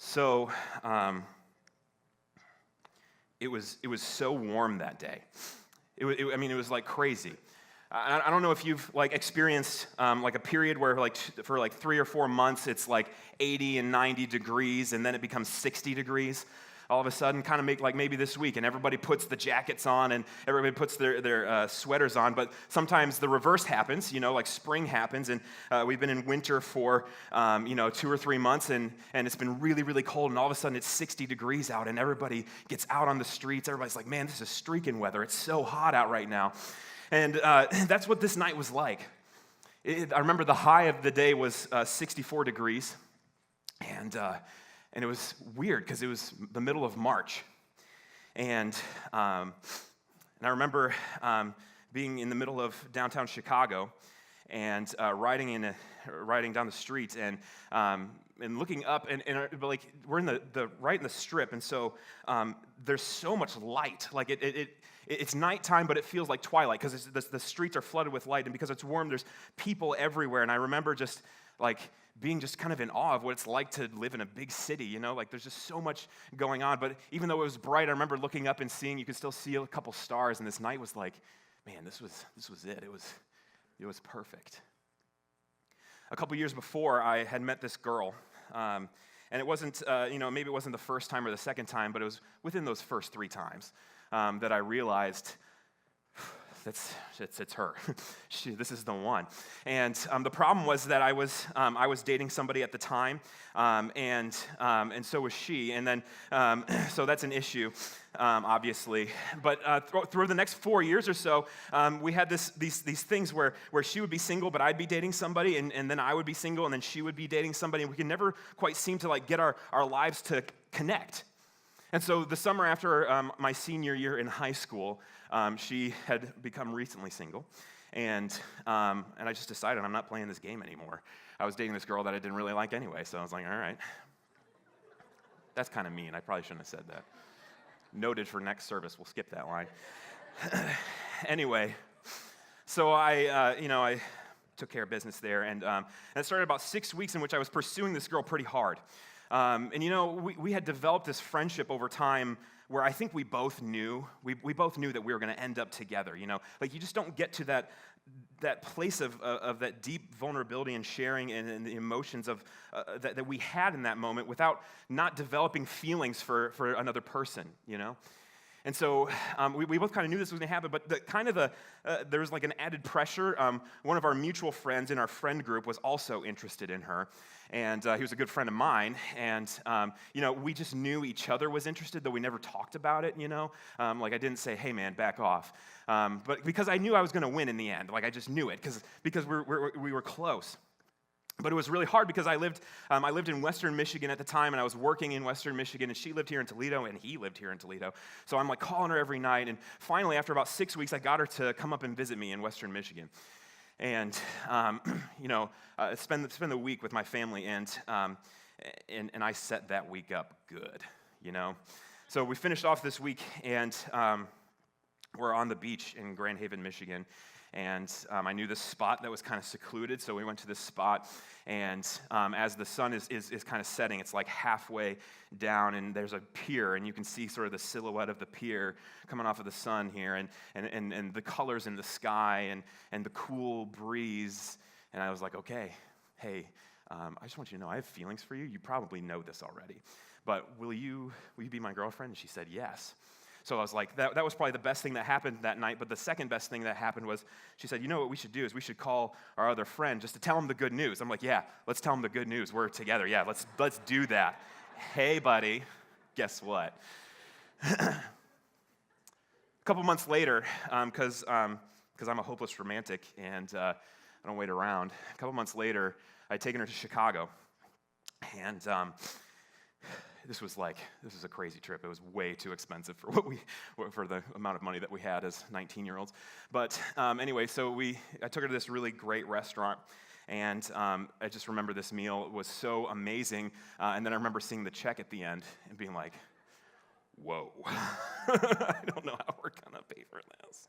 So it was so warm that day. It was like crazy. I don't know if you've experienced like a period where for 3 or 4 months it's like 80 and 90 degrees, and then it becomes 60 degrees. All of a sudden, kind of make like maybe this week, and everybody puts the jackets on and everybody puts their sweaters on, but sometimes the reverse happens, like spring happens, and we've been in winter for 2 or 3 months, and it's been really, really cold, and all of a sudden it's 60 degrees out, and everybody gets out on the streets. Everybody's like, man, this is streaking weather. It's so hot out right now. And that's what this night was like. I remember the high of the day was 64 degrees, and it was weird because it was the middle of March. And I remember being in the middle of downtown Chicago and riding down the street and looking up, and we're in the right in the strip, and so there's so much light. Like it's nighttime, but it feels like twilight because the streets are flooded with light, and because it's warm, there's people everywhere. And I remember just being just kind of in awe of what it's like to live in a big city, there's just so much going on. But even though it was bright, I remember looking up and seeing, you could still see a couple stars, and this night was like, man, this was it. It was perfect. A couple years before, I had met this girl, and it wasn't, maybe it wasn't the first time or the second time, but it was within those first 3 times that I realized it's her. This is the one. And the problem was that I was dating somebody at the time, and so was she. And then so that's an issue, obviously. But through the next 4 years or so, we had these things where she would be single, but I'd be dating somebody, and then I would be single, and then she would be dating somebody, and we could never quite seem to get our lives to connect. And so the summer after my senior year in high school, she had become recently single, and I just decided I'm not playing this game anymore. I was dating this girl that I didn't really like anyway, so I was like, all right. That's kind of mean. I probably shouldn't have said that. Noted for next service. We'll skip that line. Anyway, so I took care of business there, and it started about 6 weeks in which I was pursuing this girl pretty hard. We had developed this friendship over time where I think we both knew that we were going to end up together. You just don't get to that place of that deep vulnerability and sharing and the emotions of that we had in that moment without not developing feelings for another person. And so we both kind of knew this was going to happen, but there was an added pressure. One of our mutual friends in our friend group was also interested in her, and he was a good friend of mine, and we just knew each other was interested, though we never talked about it, I didn't say, hey man, back off, but because I knew I was going to win in the end, I just knew it, because we were close. But it was really hard because I lived in Western Michigan at the time, and I was working in Western Michigan, and she lived here in Toledo, and he lived here in Toledo. So I'm calling her every night, and finally, after about 6 weeks, I got her to come up and visit me in Western Michigan, and spend the week with my family, and I set that week up good, So we finished off this week, and we're on the beach in Grand Haven, Michigan. And I knew this spot that was kind of secluded, so we went to this spot, and as the sun is kind of setting, it's halfway down, and there's a pier, and you can see sort of the silhouette of the pier coming off of the sun here, and the colors in the sky, and the cool breeze, and I was like, okay, hey, I just want you to know I have feelings for you. You probably know this already, but will you be my girlfriend? And she said yes. So I was like, that was probably the best thing that happened that night, but the second best thing that happened was, she said, what we should do is we should call our other friend just to tell him the good news. I'm like, yeah, let's tell him the good news. We're together. Yeah, let's do that. Hey, buddy, guess what? A couple months later, because I'm a hopeless romantic and I don't wait around, a couple months later, I'd taken her to Chicago, and this was a crazy trip. It was way too expensive for the amount of money that we had as 19-year-olds. But anyway, so I took her to this really great restaurant, and I just remember this meal was so amazing. And then I remember seeing the check at the end and being like, whoa, I don't know how we're gonna pay for this.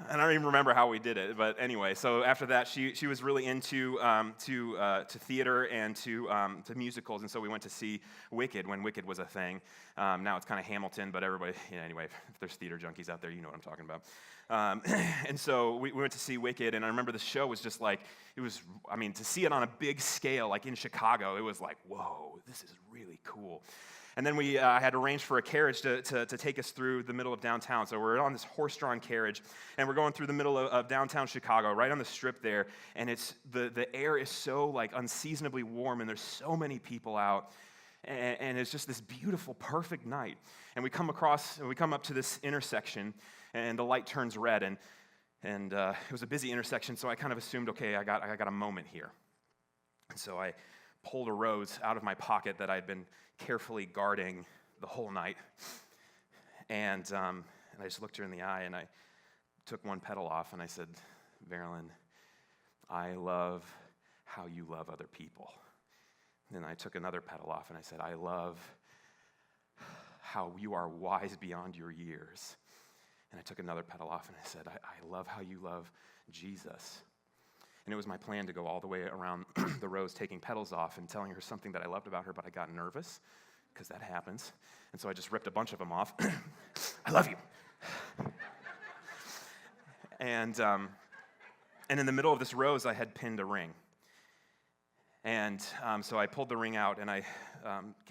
I don't even remember how we did it, but anyway. So after that, she was really into to theater and to musicals, and so we went to see Wicked when Wicked was a thing. Now it's kind of Hamilton, but everybody, anyway, if there's theater junkies out there, you know what I'm talking about. And so we went to see Wicked, and I remember the show was just like, to see it on a big scale, like in Chicago, it was like, whoa, this is really cool. And then we had arranged for a carriage to take us through the middle of downtown. So we're on this horse-drawn carriage, and we're going through the middle of downtown Chicago, right on the strip there. And it's the air is so like unseasonably warm, and there's so many people out, and it's just this beautiful, perfect night. And we come up to this intersection, and the light turns red, and it was a busy intersection. So I kind of assumed, okay, I got a moment here. And so I pulled a rose out of my pocket that I'd been carefully guarding the whole night. And I just looked her in the eye, and I took one petal off, and I said, Marilyn, I love how you love other people. And I took another petal off, and I said, I love how you are wise beyond your years. And I took another petal off, and I said, I love how you love Jesus. And it was my plan to go all the way around the rose, taking petals off and telling her something that I loved about her, but I got nervous, because that happens. And so I just ripped a bunch of them off. I love you. And in the middle of this rose, I had pinned a ring. And so I pulled the ring out, and I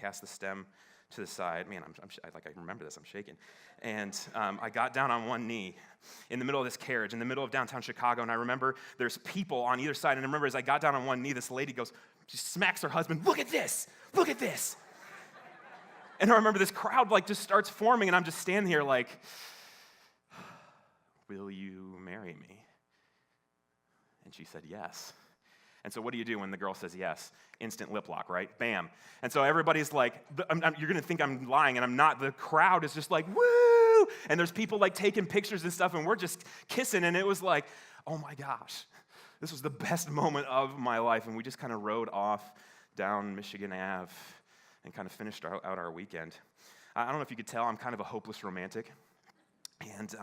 cast the stem to the side. Man, I remember this, I'm shaking. And I got down on one knee in the middle of this carriage, in the middle of downtown Chicago, and I remember there's people on either side, and I remember as I got down on one knee, this lady goes, she smacks her husband, look at this, look at this. And I remember this crowd like just starts forming, and I'm just standing here like, will you marry me? And she said yes. And so what do you do when the girl says yes? Instant lip lock, right? Bam. And so everybody's like, you're going to think I'm lying, and I'm not. The crowd is just like, woo! And there's people like taking pictures and stuff, and we're just kissing, and it was like, oh my gosh. This was the best moment of my life, and we just kind of rode off down Michigan Ave and kind of finished out our weekend. I don't know if you could tell, I'm kind of a hopeless romantic. And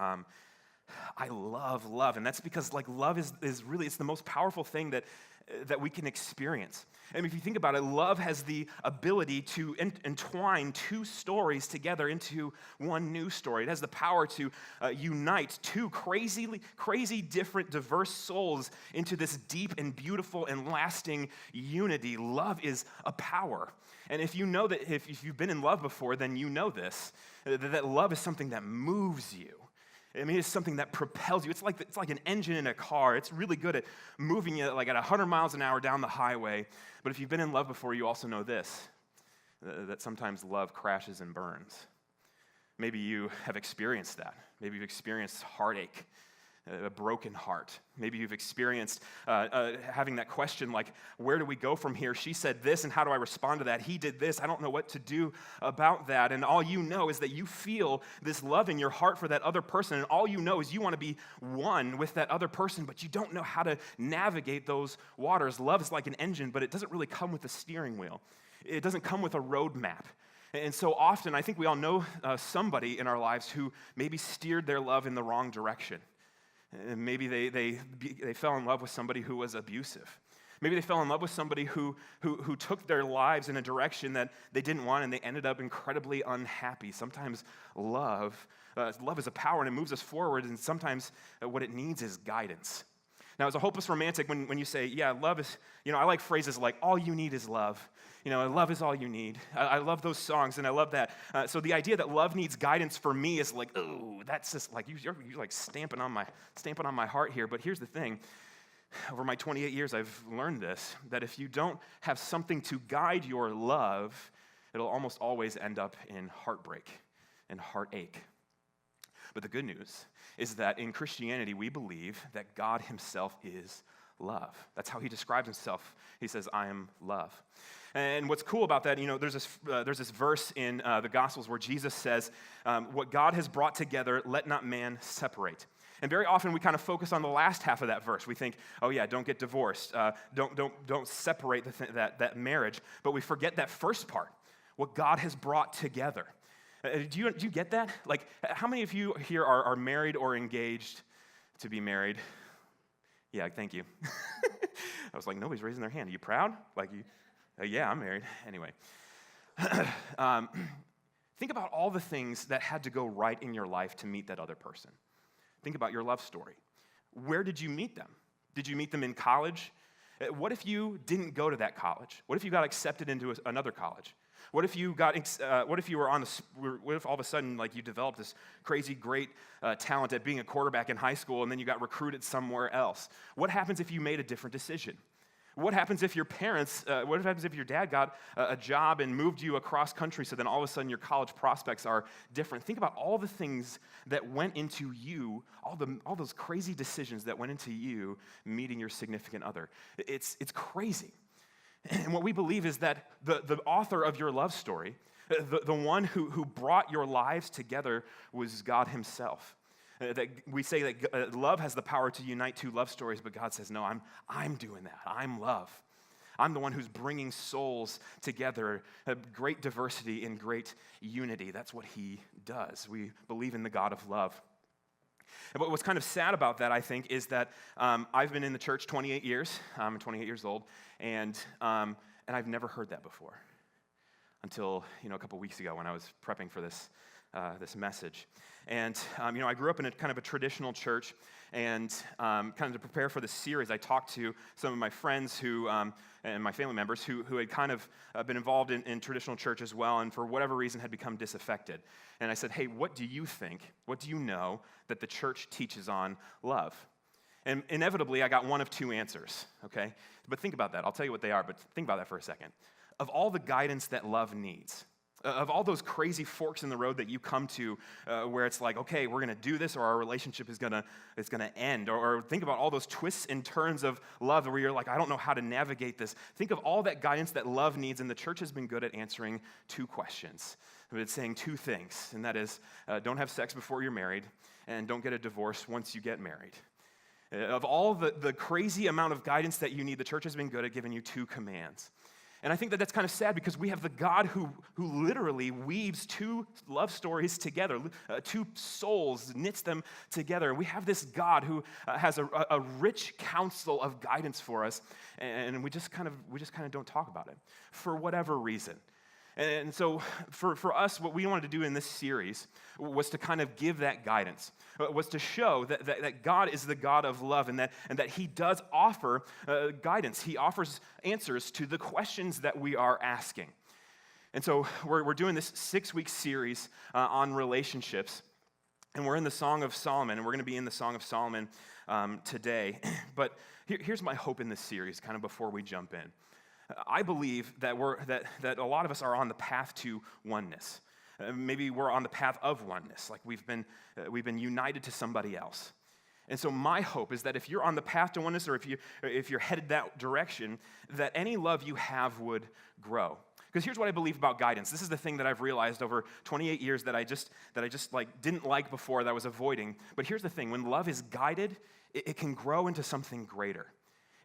I love, and that's because like love is really, it's the most powerful thing that we can experience. And if you think about it, love has the ability to entwine two stories together into one new story. It has the power to unite two crazy, different, diverse souls into this deep and beautiful and lasting unity. Love is a power. And if you know that, if you've been in love before, then you know this, that love is something that moves you. I mean, it's something that propels you. It's like an engine in a car. It's really good at moving you like at 100 miles an hour down the highway. But if you've been in love before, you also know this, that sometimes love crashes and burns. Maybe you have experienced that. Maybe you've experienced heartache, a broken heart. Maybe you've experienced having that question like, where do we go from here? She said this, and how do I respond to that? He did this. I don't know what to do about that. And all you know is that you feel this love in your heart for that other person, and all you know is you want to be one with that other person, but you don't know how to navigate those waters. Love is like an engine, but it doesn't really come with a steering wheel. It doesn't come with a roadmap. And so often, I think we all know somebody in our lives who maybe steered their love in the wrong direction. Maybe they fell in love with somebody who was abusive. Maybe they fell in love with somebody who took their lives in a direction that they didn't want, and they ended up incredibly unhappy. Sometimes love is a power, and it moves us forward, and sometimes what it needs is guidance. Now, as a hopeless romantic, when you say, yeah, love is, I like phrases like, all you need is love. Love is all you need. I love those songs, and I love that. So the idea that love needs guidance for me is like, oh, that's just like, you're like stamping on my heart here. But here's the thing. Over my 28 years, I've learned this, that if you don't have something to guide your love, it'll almost always end up in heartbreak and heartache. But the good news is that in Christianity, we believe that God himself is love. That's how he describes himself. He says, I am love. And what's cool about that, there's this verse in the Gospels where Jesus says, what God has brought together, let not man separate. And very often we kind of focus on the last half of that verse. We think, oh yeah, don't get divorced. Don't separate that marriage. But we forget that first part, what God has brought together. Do you get that? Like, how many of you here are married or engaged? to be married. Yeah, thank you. I was like, nobody's raising their hand. Are you proud? Like, yeah, I'm married. Anyway. Think about all the things that had to go right in your life to meet that other person. Think about your love story. Where did you meet them? Did you meet them in college? What if you didn't go to that college? What if you got accepted into another college? What if you were what if all of a sudden like you developed this crazy great talent at being a quarterback in high school and then you got recruited somewhere else? What happens if you made a different decision? What happens if your dad got a job and moved you across country so then all of a sudden your college prospects are different? Think about all the things that went into you, all those crazy decisions that went into you meeting your significant other. It's crazy. And what we believe is that the author of your love story, the one who brought your lives together was God himself. That we say that love has the power to unite two love stories, but God says, no, I'm doing that. I'm love. I'm the one who's bringing souls together, great diversity and great unity. That's what he does. We believe in the God of love. But what's kind of sad about that, I think, is that I've been in the church 28 years. I'm 28 years old, and I've never heard that before until a couple weeks ago when I was prepping for this message. And, I grew up in a kind of a traditional church, and kind of to prepare for this series, I talked to some of my friends and my family members who had kind of been involved in traditional church as well, and for whatever reason had become disaffected. And I said, hey, what do you think? What do you know that the church teaches on love? And inevitably, I got one of two answers, okay? But think about that. I'll tell you what they are, but think about that for a second. Of all the guidance that love needs, of all those crazy forks in the road that you come to where it's like, okay, we're going to do this or our relationship is going to end. Or think about all those twists and turns of love where you're like, I don't know how to navigate this. Think of all that guidance that love needs, and the church has been good at answering two questions. It's saying two things, and that is don't have sex before you're married and don't get a divorce once you get married. Of all the crazy amount of guidance that you need, the church has been good at giving you two commands. And I think that that's kind of sad because we have the God who literally weaves two love stories together, two souls, knits them together. We have this God who has a rich counsel of guidance for us, and we just kind of don't talk about it for whatever reason. And so for us, what we wanted to do in this series was to kind of give that guidance, was to show that God is the God of love and that he does offer guidance. He offers answers to the questions that we are asking. And so we're doing this 6-week series on relationships, and we're in the Song of Solomon, and we're going to be in the Song of Solomon today. But here's my hope in this series, kind of before we jump in. I believe that a lot of us are on the path to oneness. Maybe we're on the path of oneness, like we've been united to somebody else. And so my hope is that if you're on the path to oneness, or if you're headed that direction, that any love you have would grow. Because here's what I believe about guidance. This is the thing that I've realized over 28 years that I just like didn't like before, that I was avoiding. But here's the thing: when love is guided, it can grow into something greater.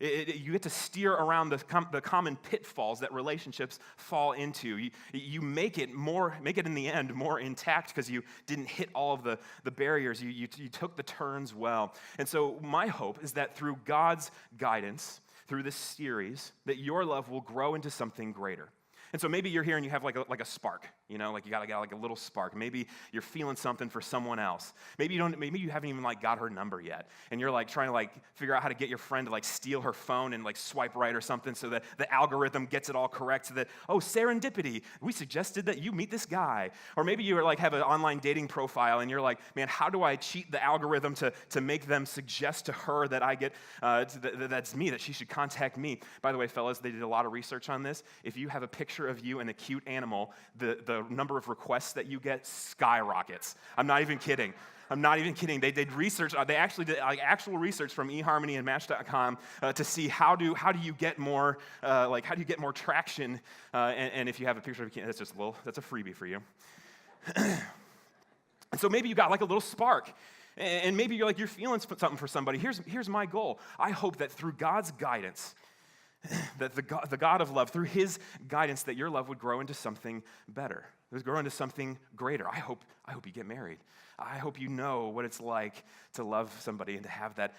You get to steer around the common pitfalls that relationships fall into. You make it in the end more intact because you didn't hit all of the barriers. You took the turns well. And so my hope is that through God's guidance, through this series, that your love will grow into something greater. And so maybe you're here and you have like a spark, like you got like a little spark. Maybe you're feeling something for someone else. Maybe you haven't even like got her number yet, and you're like trying to like figure out how to get your friend to like steal her phone and like swipe right or something so that the algorithm gets it all correct, so that, oh, serendipity, we suggested that you meet this guy. Or maybe you like have an online dating profile and you're like, man, how do I cheat the algorithm to make them suggest to her that I get that's me, that she should contact me. By the way, fellas, they did a lot of research on this. If you have a picture of you and a cute animal, the number of requests that you get skyrockets. I'm not even kidding. They did research. They actually did like actual research from eHarmony and Match.com to see how do you get more traction. And if you have a picture of a kid, that's a freebie for you. And so maybe you got like a little spark. And maybe you're feeling something for somebody. Here's my goal. I hope that through God's guidance, that the God of love, through his guidance, that your love would grow into something better. It would grow into something greater. I hope you get married. I hope you know what it's like to love somebody and to have that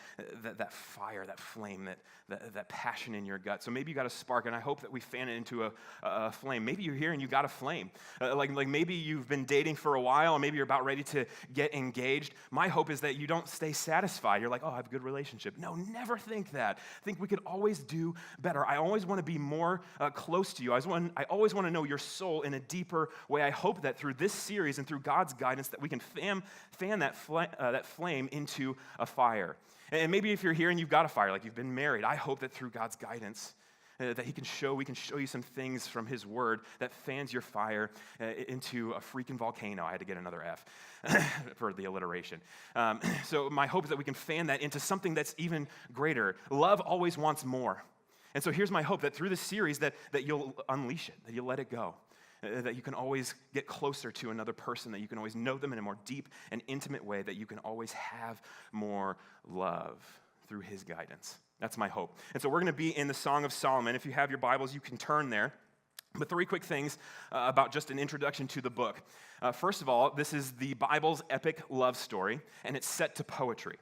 fire, that flame, that passion in your gut. So maybe you got a spark, and I hope that we fan it into a flame. Maybe you're here and you got a flame. Like maybe you've been dating for a while, or maybe you're about ready to get engaged. My hope is that you don't stay satisfied. You're like, oh, I have a good relationship. No, never think that. Think we could always do better. I always want to be more close to you. I always want to know your soul in a deeper way. I hope that through this series and through God's guidance that we can fan that flame into a fire. And maybe if you're here and you've got a fire, like you've been married, I hope that through God's guidance that we can show you some things from his word that fans your fire into a freaking volcano. I had to get another F for the alliteration. So my hope is that we can fan that into something that's even greater. Love always wants more. And so here's my hope, that through this series that you'll unleash it, that you'll let it go. That you can always get closer to another person, that you can always know them in a more deep and intimate way, that you can always have more love through his guidance. That's my hope. And so we're going to be in the Song of Solomon. If you have your Bibles, you can turn there. But 3 quick things about just an introduction to the book. First of all, this is the Bible's epic love story, and it's set to poetry.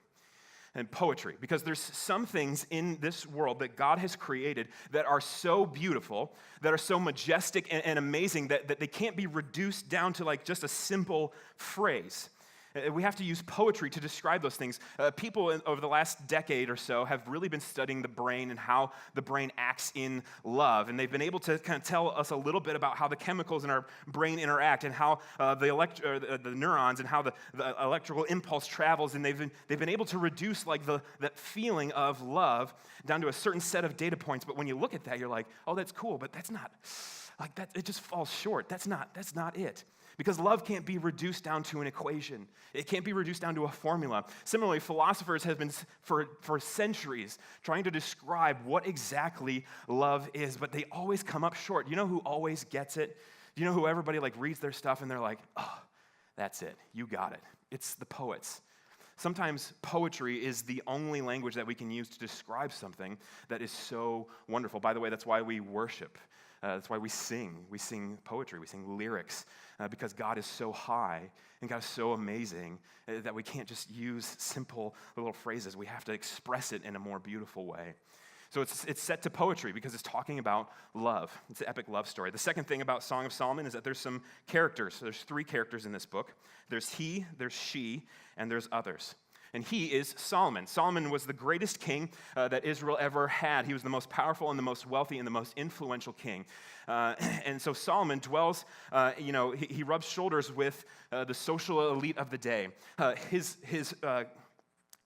And poetry, because there's some things in this world that God has created that are so beautiful, that are so majestic and amazing that they can't be reduced down to like just a simple phrase. We have to use poetry to describe those things. People over the last decade or so have really been studying the brain and how the brain acts in love. And they've been able to kind of tell us a little bit about how the chemicals in our brain interact and how the neurons and how the electrical impulse travels. And they've been able to reduce like that feeling of love down to a certain set of data points. But when you look at that, you're like, oh, that's cool, but that's not, like that, it just falls short. That's not it. Because love can't be reduced down to an equation. It can't be reduced down to a formula. Similarly, philosophers have been for centuries trying to describe what exactly love is, but they always come up short. You know who always gets it? You know who everybody like reads their stuff and they're like, oh, that's it. You got it. It's the poets. Sometimes poetry is the only language that we can use to describe something that is so wonderful. By the way, that's why we worship. That's why we sing. We sing poetry. We sing lyrics because God is so high and God is so amazing that we can't just use simple little phrases. We have to express it in a more beautiful way. So it's set to poetry because it's talking about love. It's an epic love story. The second thing about Song of Solomon is that there's some characters. So there's 3 characters in this book. There's he, there's she, and there's others. And he is Solomon. Solomon was the greatest king that Israel ever had. He was the most powerful and the most wealthy and the most influential king. And so Solomon dwells, he rubs shoulders with the social elite of the day.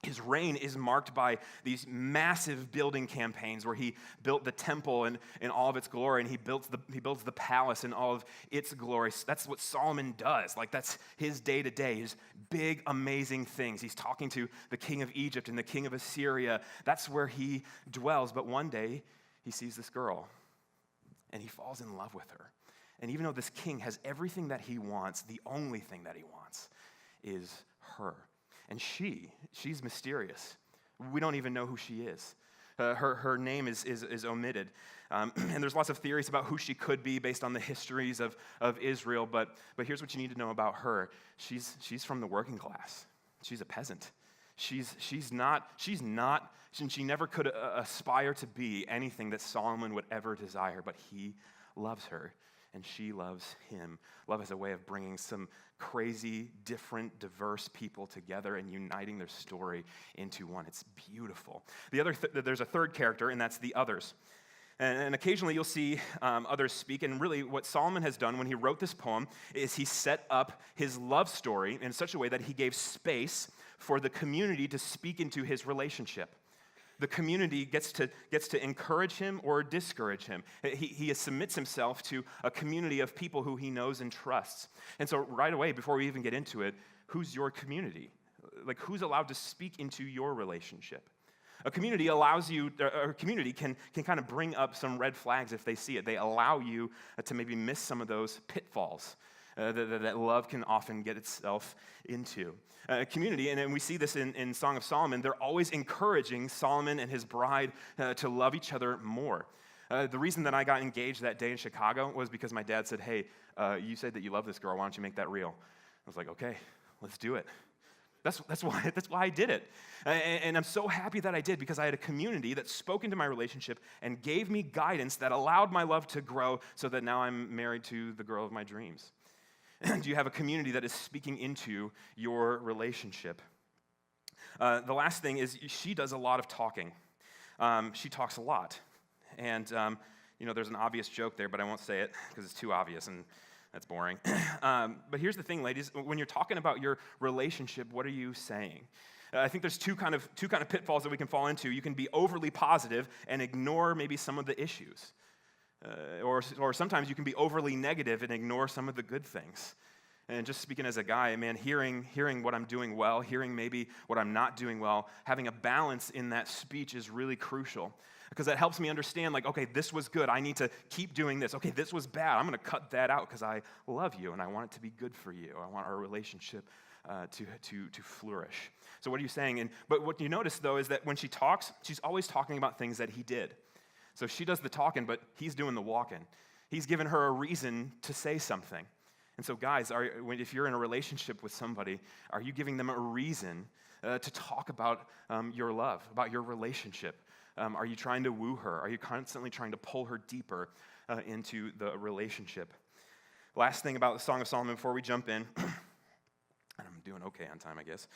His reign is marked by these massive building campaigns where he built the temple in all of its glory, and he builds the palace in all of its glory. That's what Solomon does. Like, that's his day-to-day, his big, amazing things. He's talking to the king of Egypt and the king of Assyria. That's where he dwells. But one day, he sees this girl, and he falls in love with her. And even though this king has everything that he wants, the only thing that he wants is her. And she's mysterious. We don't even know who she is. Her name is omitted. And there's lots of theories about who she could be based on the histories of Israel. But here's what you need to know about her. She's from the working class. She's a peasant. She never could aspire to be anything that Solomon would ever desire, but he loves her. And she loves him. Love is a way of bringing some crazy, different, diverse people together and uniting their story into one. It's beautiful. There's a third character, and that's the others. And occasionally you'll see others speak. And really what Solomon has done when he wrote this poem is he set up his love story in such a way that he gave space for the community to speak into his relationship. The community gets to encourage him or discourage him. He submits himself to a community of people who he knows and trusts. And so right away, before we even get into it, who's your community? Like, who's allowed to speak into your relationship? A community can kind of bring up some red flags if they see it. They allow you to maybe miss some of those pitfalls that love can often get itself into. Community, and we see this in Song of Solomon, they're always encouraging Solomon and his bride to love each other more. The reason that I got engaged that day in Chicago was because my dad said, hey, you said that you love this girl, why don't you make that real? I was like, okay, let's do it. That's why I did it. And I'm so happy that I did, because I had a community that spoke into my relationship and gave me guidance that allowed my love to grow, so that now I'm married to the girl of my dreams. Do you have a community that is speaking into your relationship? The last thing is, she does a lot of talking. She talks a lot. And, there's an obvious joke there, but I won't say it because it's too obvious and that's boring. But here's the thing, ladies. When you're talking about your relationship, what are you saying? I think there's two kind of pitfalls that we can fall into. You can be overly positive and ignore maybe some of the issues. Or sometimes you can be overly negative and ignore some of the good things. And just speaking as a guy, man, hearing what I'm doing well, hearing maybe what I'm not doing well, having a balance in that speech is really crucial. Because that helps me understand, like, okay, this was good. I need to keep doing this. Okay, this was bad. I'm going to cut that out because I love you and I want it to be good for you. I want our relationship to flourish. So what are you saying? But what you notice, though, is that when she talks, she's always talking about things that he did. So she does the talking, but he's doing the walking. He's given her a reason to say something. And so, guys, if you're in a relationship with somebody, are you giving them a reason to talk about your love, about your relationship? Are you trying to woo her? Are you constantly trying to pull her deeper into the relationship? Last thing about the Song of Solomon before we jump in, and I'm doing okay on time, I guess.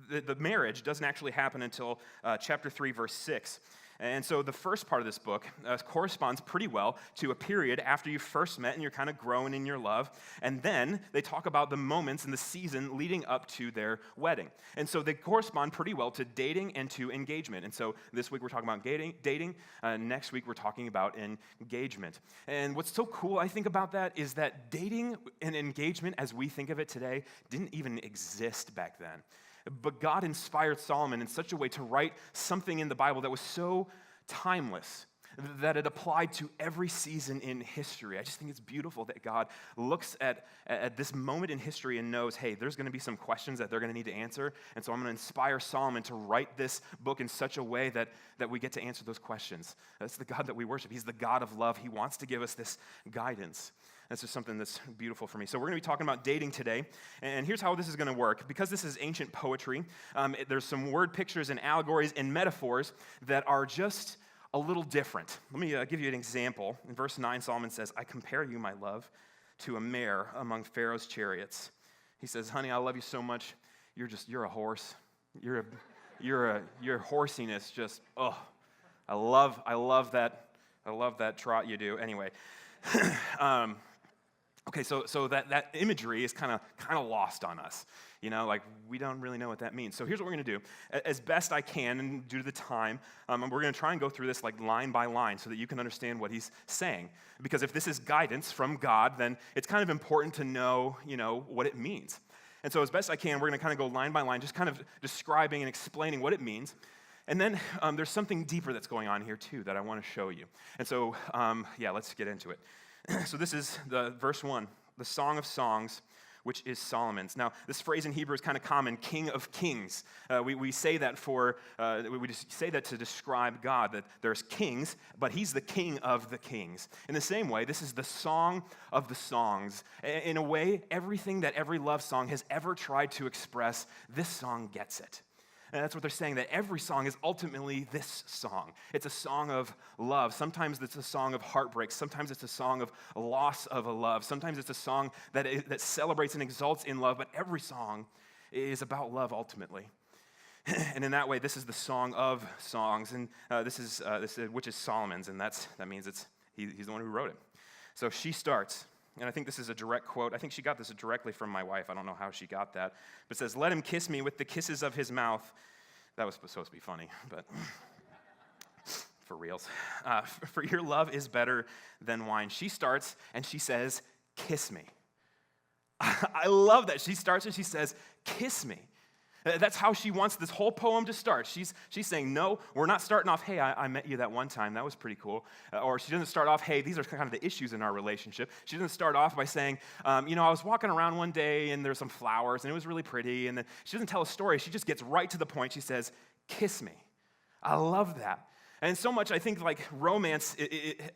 The marriage doesn't actually happen until chapter 3, verse 6. And so the first part of this book corresponds pretty well to a period after you first met and you're kind of growing in your love. And then they talk about the moments in the season leading up to their wedding. And so they correspond pretty well to dating and to engagement. And so this week we're talking about dating. Next week we're talking about engagement. And what's so cool, I think, about that is that dating and engagement, as we think of it today, didn't even exist back then. But God inspired Solomon in such a way to write something in the Bible that was so timeless that it applied to every season in history. I just think it's beautiful that God looks at this moment in history and knows, hey, there's going to be some questions that they're going to need to answer, and so I'm going to inspire Solomon to write this book in such a way that we get to answer those questions. That's the God that we worship. He's the God of love. He wants to give us this guidance. That's just something that's beautiful for me. So we're going to be talking about dating today, and here's how this is going to work. Because this is ancient poetry, there's some word pictures and allegories and metaphors that are just a little different. Let me give you an example. In verse 9, Solomon says, I compare you, my love, to a mare among Pharaoh's chariots. He says, honey, I love you so much. You're a horse. Your horsiness just, I love that trot you do. Anyway, okay, so that imagery is kind of lost on us. Like we don't really know what that means. So here's what we're going to do. As best I can, and due to the time, we're going to try and go through this like line by line so that you can understand what he's saying. Because if this is guidance from God, then it's kind of important to know, what it means. And so as best I can, we're going to kind of go line by line, just kind of describing and explaining what it means. And then there's something deeper that's going on here too that I want to show you. And so, let's get into it. So this is the verse 1, the Song of Songs, which is Solomon's. Now, this phrase in Hebrew is kind of common, King of Kings. We say that we just say that to describe God, that there's kings, but he's the King of the Kings. In the same way, this is the Song of the Songs. In a way, everything that every love song has ever tried to express, this song gets it. And that's what they're saying, that every song is ultimately this song. It's a song of love. Sometimes it's a song of heartbreak. Sometimes it's a song of loss of a love. Sometimes it's a song that celebrates and exalts in love, but every song is about love ultimately. And in that way, this is the Song of Songs, and this is which is Solomon's, and that means he's the one who wrote it. So she starts. And I think this is a direct quote. I think she got this directly from my wife. I don't know how she got that. But it says, let him kiss me with the kisses of his mouth. That was supposed to be funny, but for reals. For your love is better than wine. She starts and she says, kiss me. I love that. She starts and she says, kiss me. That's how she wants this whole poem to start. She's saying, no, we're not starting off, hey, I met you that one time. That was pretty cool. Or she doesn't start off, hey, these are kind of the issues in our relationship. She doesn't start off by saying, I was walking around one day and there's some flowers and it was really pretty. And then she doesn't tell a story. She just gets right to the point. She says, kiss me. I love that. And so much, I think, like romance,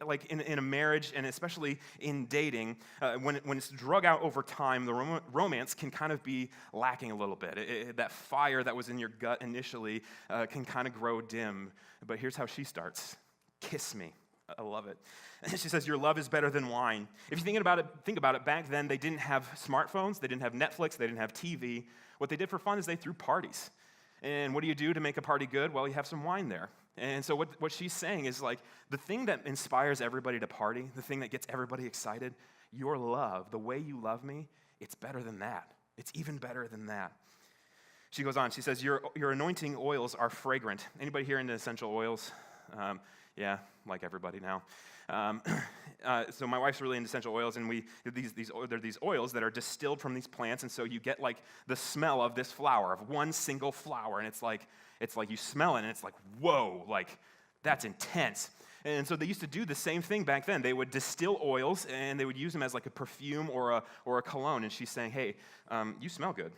like in a marriage, and especially in dating, when it's drug out over time, the romance can kind of be lacking a little bit. That fire that was in your gut initially can kind of grow dim. But here's how she starts. Kiss me. I love it. She says, your love is better than wine. If you think about it, back then they didn't have smartphones, they didn't have Netflix, they didn't have TV. What they did for fun is they threw parties. And what do you do to make a party good? Well, you have some wine there. And so what she's saying is like, the thing that inspires everybody to party, the thing that gets everybody excited, your love, the way you love me, it's better than that. It's even better than that. She goes on, she says, your anointing oils are fragrant. Anybody here into essential oils? Yeah, like everybody now. So my wife's really into essential oils, and they're these oils that are distilled from these plants, and so you get like the smell of this flower, of one single flower, and it's like you smell it, and it's like, whoa, like that's intense. And so they used to do the same thing back then. They would distill oils, and they would use them as like a perfume or a cologne. And she's saying, hey, you smell good.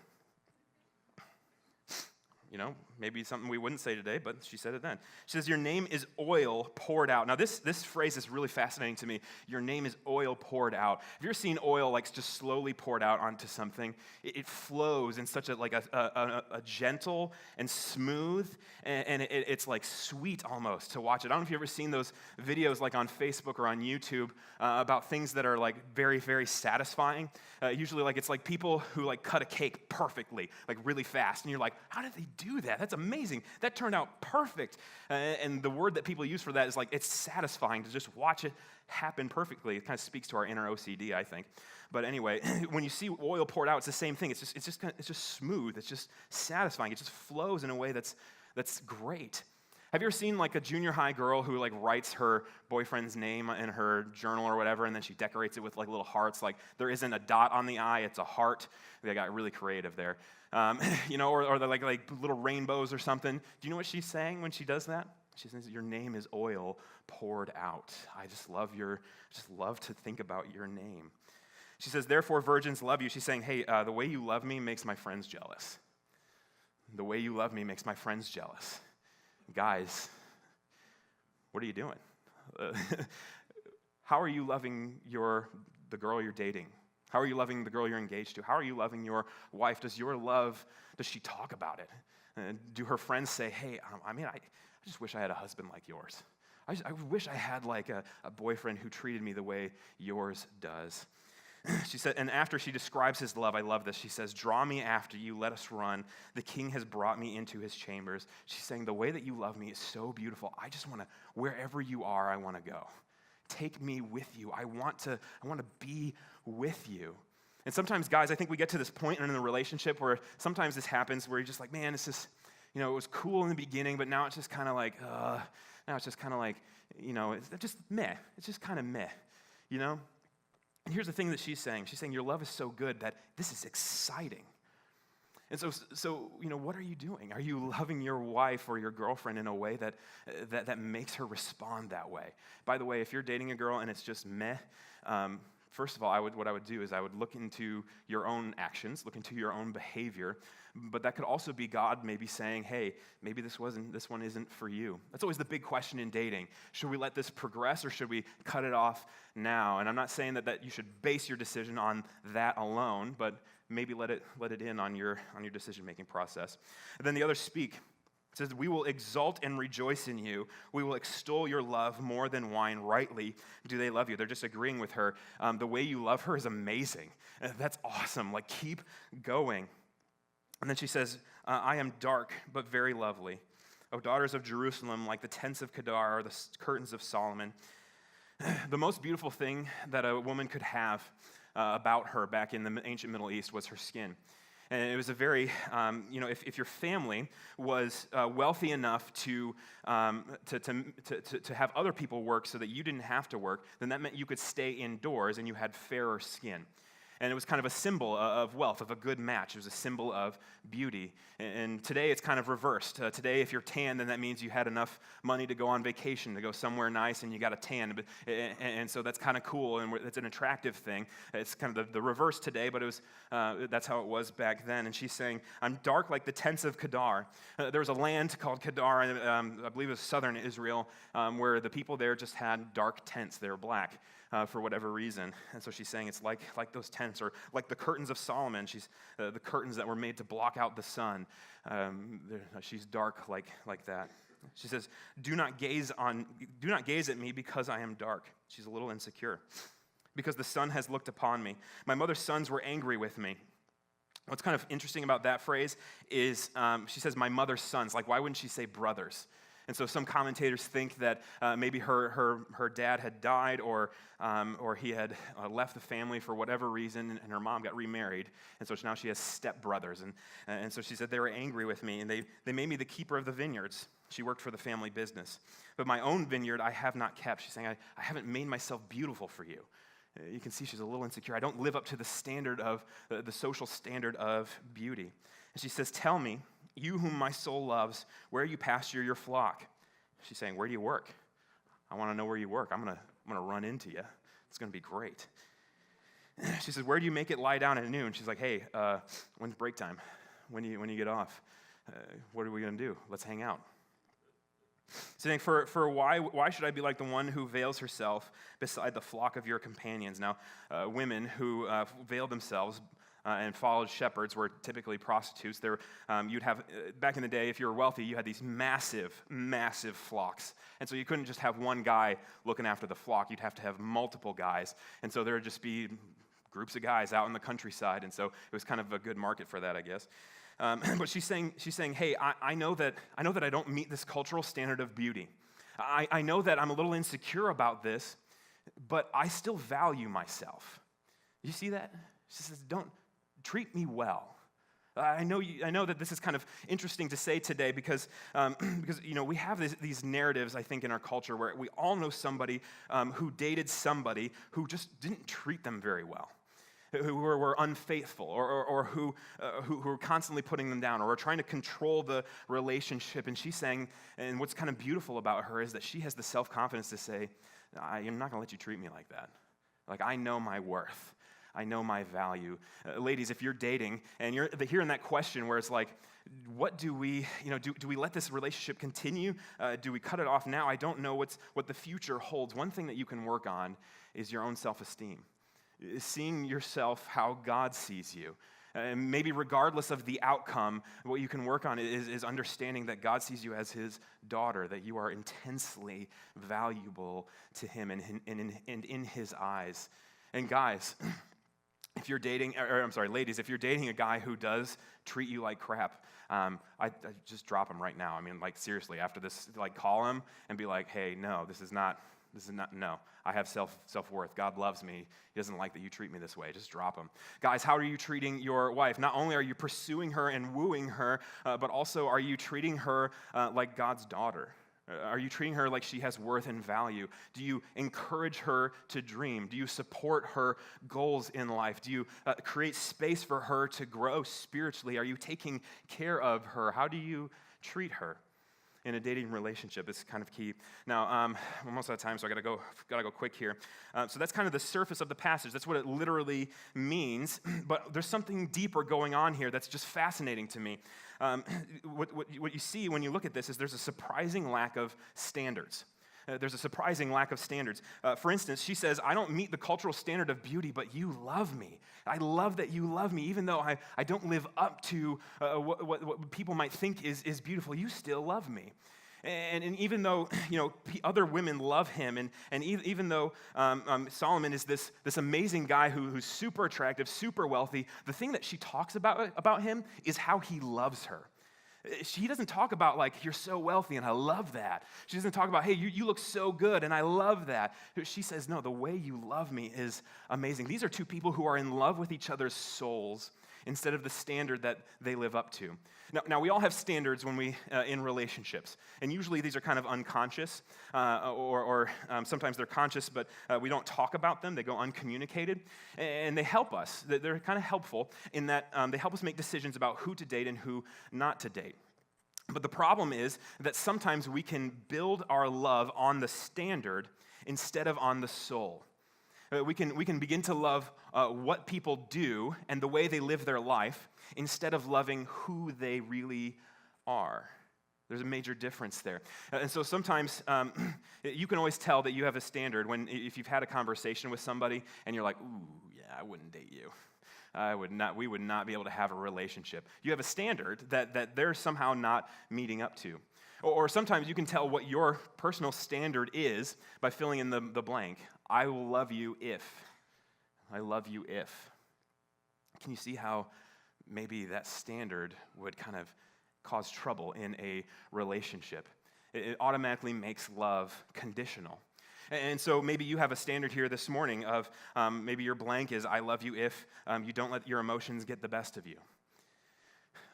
You know, maybe something we wouldn't say today, but she said it then. She says, your name is oil poured out. Now, this phrase is really fascinating to me. Your name is oil poured out. Have you ever seen oil like just slowly poured out onto something? It flows in such a gentle and smooth, and it's like sweet almost to watch it. I don't know if you've ever seen those videos like on Facebook or on YouTube about things that are like very, very satisfying. Usually like it's like people who like cut a cake perfectly, like really fast, and you're like, how did they do that? That's amazing. That turned out perfect. And the word that people use for that is like, it's satisfying to just watch it happen perfectly. It kind of speaks to our inner OCD, I think. But anyway, when you see oil poured out, it's the same thing. It's just smooth. It's just satisfying. It just flows in a way that's great. Have you ever seen like a junior high girl who like writes her boyfriend's name in her journal or whatever, and then she decorates it with like little hearts? Like there isn't a dot on the I, it's a heart. They got really creative there. You know, or they're like little rainbows or something. Do you know what she's saying when she does that? She says, your name is oil poured out. I just love to think about your name. She says, therefore virgins love you. She's saying, hey, the way you love me makes my friends jealous. The way you love me makes my friends jealous. Guys, what are you doing? How are you loving the girl you're dating? How are you loving the girl you're engaged to? How are you loving your wife? Does she talk about it? Do her friends say, hey, I just wish I had a husband like yours. I wish I had like a boyfriend who treated me the way yours does. She said, and after she describes his love, I love this. She says, draw me after you, let us run. The king has brought me into his chambers. She's saying, the way that you love me is so beautiful. I just want to, wherever you are, I want to go. Take me with you. I want to be with you. And sometimes, guys, I think we get to this point in a relationship where sometimes this happens where you're just like, man, it's just, you know, it was cool in the beginning, but now it's just kind of like, it's just meh. It's just kind of meh, you know? And here's the thing that she's saying. She's saying your love is so good that this is exciting. And so you know, what are you doing? Are you loving your wife or your girlfriend in a way that makes her respond that way? By the way, if you're dating a girl and it's just meh, first of all, what I would do is I would look into your own actions, look into your own behavior. But that could also be God maybe saying, hey, maybe this one isn't for you. That's always the big question in dating. Should we let this progress or should we cut it off now? And I'm not saying that you should base your decision on that alone, but maybe let it in on your decision-making process. And then the others speak. It says, we will exult and rejoice in you. We will extol your love more than wine. Rightly do they love you. They're just agreeing with her. The way you love her is amazing. That's awesome. Like, keep going. And then she says, I am dark, but very lovely. O daughters of Jerusalem, like the tents of Kedar or the curtains of Solomon. The most beautiful thing that a woman could have about her back in the ancient Middle East was her skin. And it was a very, if your family was wealthy enough to have other people work so that you didn't have to work, then that meant you could stay indoors and you had fairer skin. And it was kind of a symbol of wealth, of a good match. It was a symbol of beauty. And today it's kind of reversed. Today, if you're tan, then that means you had enough money to go on vacation, to go somewhere nice, and you got a tan. And so that's kind of cool, and it's an attractive thing. It's kind of the reverse today, but that's how it was back then. And she's saying, I'm dark like the tents of Kedar. There was a land called Kedar, I believe it was southern Israel, where the people there just had dark tents. They were black. For whatever reason. And so she's saying it's like those tents, or like the curtains of Solomon. She's the curtains that were made to block out the sun. She's dark like that. She says, do not gaze at me because I am dark. She's a little insecure. Because the sun has looked upon me. My mother's sons were angry with me. What's kind of interesting about that phrase is she says, my mother's sons. Like, why wouldn't she say brothers? And so some commentators think that maybe her dad had died, or he had left the family for whatever reason, and her mom got remarried. And so now she has stepbrothers. And so she said, they were angry with me, and they made me the keeper of the vineyards. She worked for the family business. But my own vineyard I have not kept. She's saying, I haven't made myself beautiful for you. You can see she's a little insecure. I don't live up to the standard of, the social standard of beauty. And she says, tell me, you whom my soul loves, where you pasture your flock. She's saying, where do you work? I want to know where you work. I'm gonna run into you. It's going to be great. She says, where do you make it lie down at noon? She's like, hey, when's break time? When do you get off? What are we going to do? Let's hang out. Saying, for why should I be like the one who veils herself beside the flock of your companions? Now, women who veiled themselves and followed shepherds were typically prostitutes. You'd have, back in the day, if you were wealthy, you had these massive, massive flocks. And so you couldn't just have one guy looking after the flock. You'd have to have multiple guys. And so there would just be groups of guys out in the countryside. And so it was kind of a good market for that, I guess. But she's saying, hey, I know that I don't meet this cultural standard of beauty. I know that I'm a little insecure about this, but I still value myself. You see that? She says, don't treat me well. I know that this is kind of interesting to say today because we have these narratives, I think, in our culture where we all know somebody who dated somebody who just didn't treat them very well, who were unfaithful, or who were constantly putting them down, or were trying to control the relationship. And she's saying, and what's kind of beautiful about her is that she has the self-confidence to say, I'm not going to let you treat me like that. Like, I know my worth. I know my value. Ladies, if you're dating and you're hearing that question where it's like, what do we let this relationship continue? Do we cut it off now? I don't know what the future holds. One thing that you can work on is your own self-esteem. Seeing yourself how God sees you. And maybe regardless of the outcome, what you can work on is understanding that God sees you as his daughter, that you are intensely valuable to him and in his eyes. And guys, if you're dating, ladies, if you're dating a guy who does treat you like crap, I just drop him right now. I mean, like, seriously, after this, like, call him and be like, hey, no, this is not, no. I have self-worth. God loves me. He doesn't like that you treat me this way. Just drop him. Guys, how are you treating your wife? Not only are you pursuing her and wooing her, but also are you treating her like God's daughter? Are you treating her like she has worth and value? Do you encourage her to dream? Do you support her goals in life? Do you create space for her to grow spiritually? Are you taking care of her? How do you treat her in a dating relationship? It's kind of key. Now, I'm almost out of time, so I gotta go quick here. So that's kind of the surface of the passage. That's what it literally means. But there's something deeper going on here that's just fascinating to me. What you see when you look at this is there's a surprising lack of standards. There's a surprising lack of standards. For instance, she says, I don't meet the cultural standard of beauty, but you love me. I love that you love me. Even though I don't live up to what people might think is beautiful, you still love me. And even though, other women love him, and even though Solomon is this amazing guy who's super attractive, super wealthy, the thing that she talks about him is how he loves her. She doesn't talk about, like, you're so wealthy and I love that. She doesn't talk about, hey, you look so good and I love that. She says, no, the way you love me is amazing. These are two people who are in love with each other's souls instead of the standard that they live up to. Now we all have standards when we in relationships, and usually these are kind of unconscious, or sometimes they're conscious, but we don't talk about them. They go uncommunicated, and they help us. They're kind of helpful in that they help us make decisions about who to date and who not to date. But the problem is that sometimes we can build our love on the standard instead of on the soul. We can begin to love what people do and the way they live their life instead of loving who they really are. There's a major difference there. And so sometimes you can always tell that you have a standard if you've had a conversation with somebody and you're like, ooh, yeah, I wouldn't date you. We would not be able to have a relationship. You have a standard that they're somehow not meeting up to. Or sometimes you can tell what your personal standard is by filling in the blank. I will love you if. I love you if. Can you see how maybe that standard would kind of cause trouble in a relationship? It automatically makes love conditional. And so maybe you have a standard here this morning of maybe your blank is, I love you if you don't let your emotions get the best of you.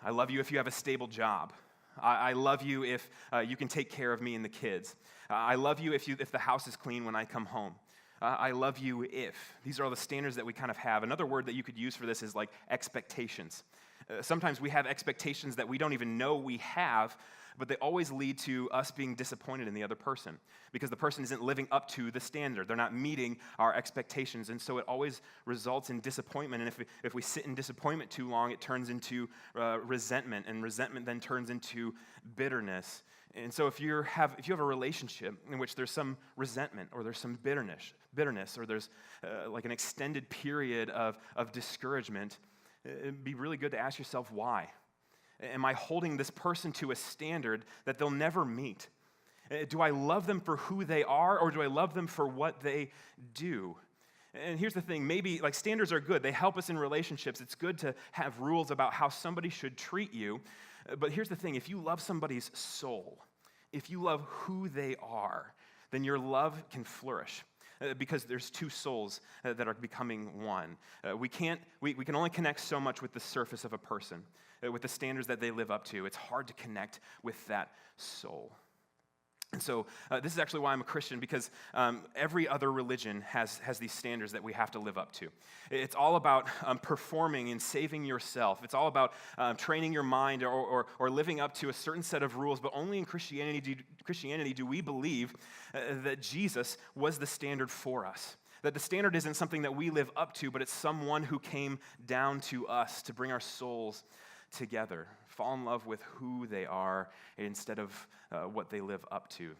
I love you if you have a stable job. I love you if you can take care of me and the kids. I love you if the house is clean when I come home. I love you if. These are all the standards that we kind of have. Another word that you could use for this is like expectations. Sometimes we have expectations that we don't even know we have, but they always lead to us being disappointed in the other person because the person isn't living up to the standard. They're not meeting our expectations, and so it always results in disappointment. And if we sit in disappointment too long, it turns into resentment, and resentment then turns into bitterness. And so if you have a relationship in which there's some resentment or there's some bitterness or there's like an extended period of discouragement, it'd be really good to ask yourself why. Am I holding this person to a standard that they'll never meet? Do I love them for who they are, or do I love them for what they do? And here's the thing, maybe like standards are good. They help us in relationships. It's good to have rules about how somebody should treat you. But here's the thing, if you love somebody's soul, if you love who they are, then your love can flourish. Because there's two souls that are becoming one. We can only connect so much with the surface of a person, with the standards that they live up to. It's hard to connect with that soul. And so this is actually why I'm a Christian, because every other religion has these standards that we have to live up to. It's all about performing and saving yourself. It's all about training your mind or living up to a certain set of rules, but only in Christianity do we believe that Jesus was the standard for us. That the standard isn't something that we live up to, but it's someone who came down to us to bring our souls together. Fall in love with who they are instead of what they live up to.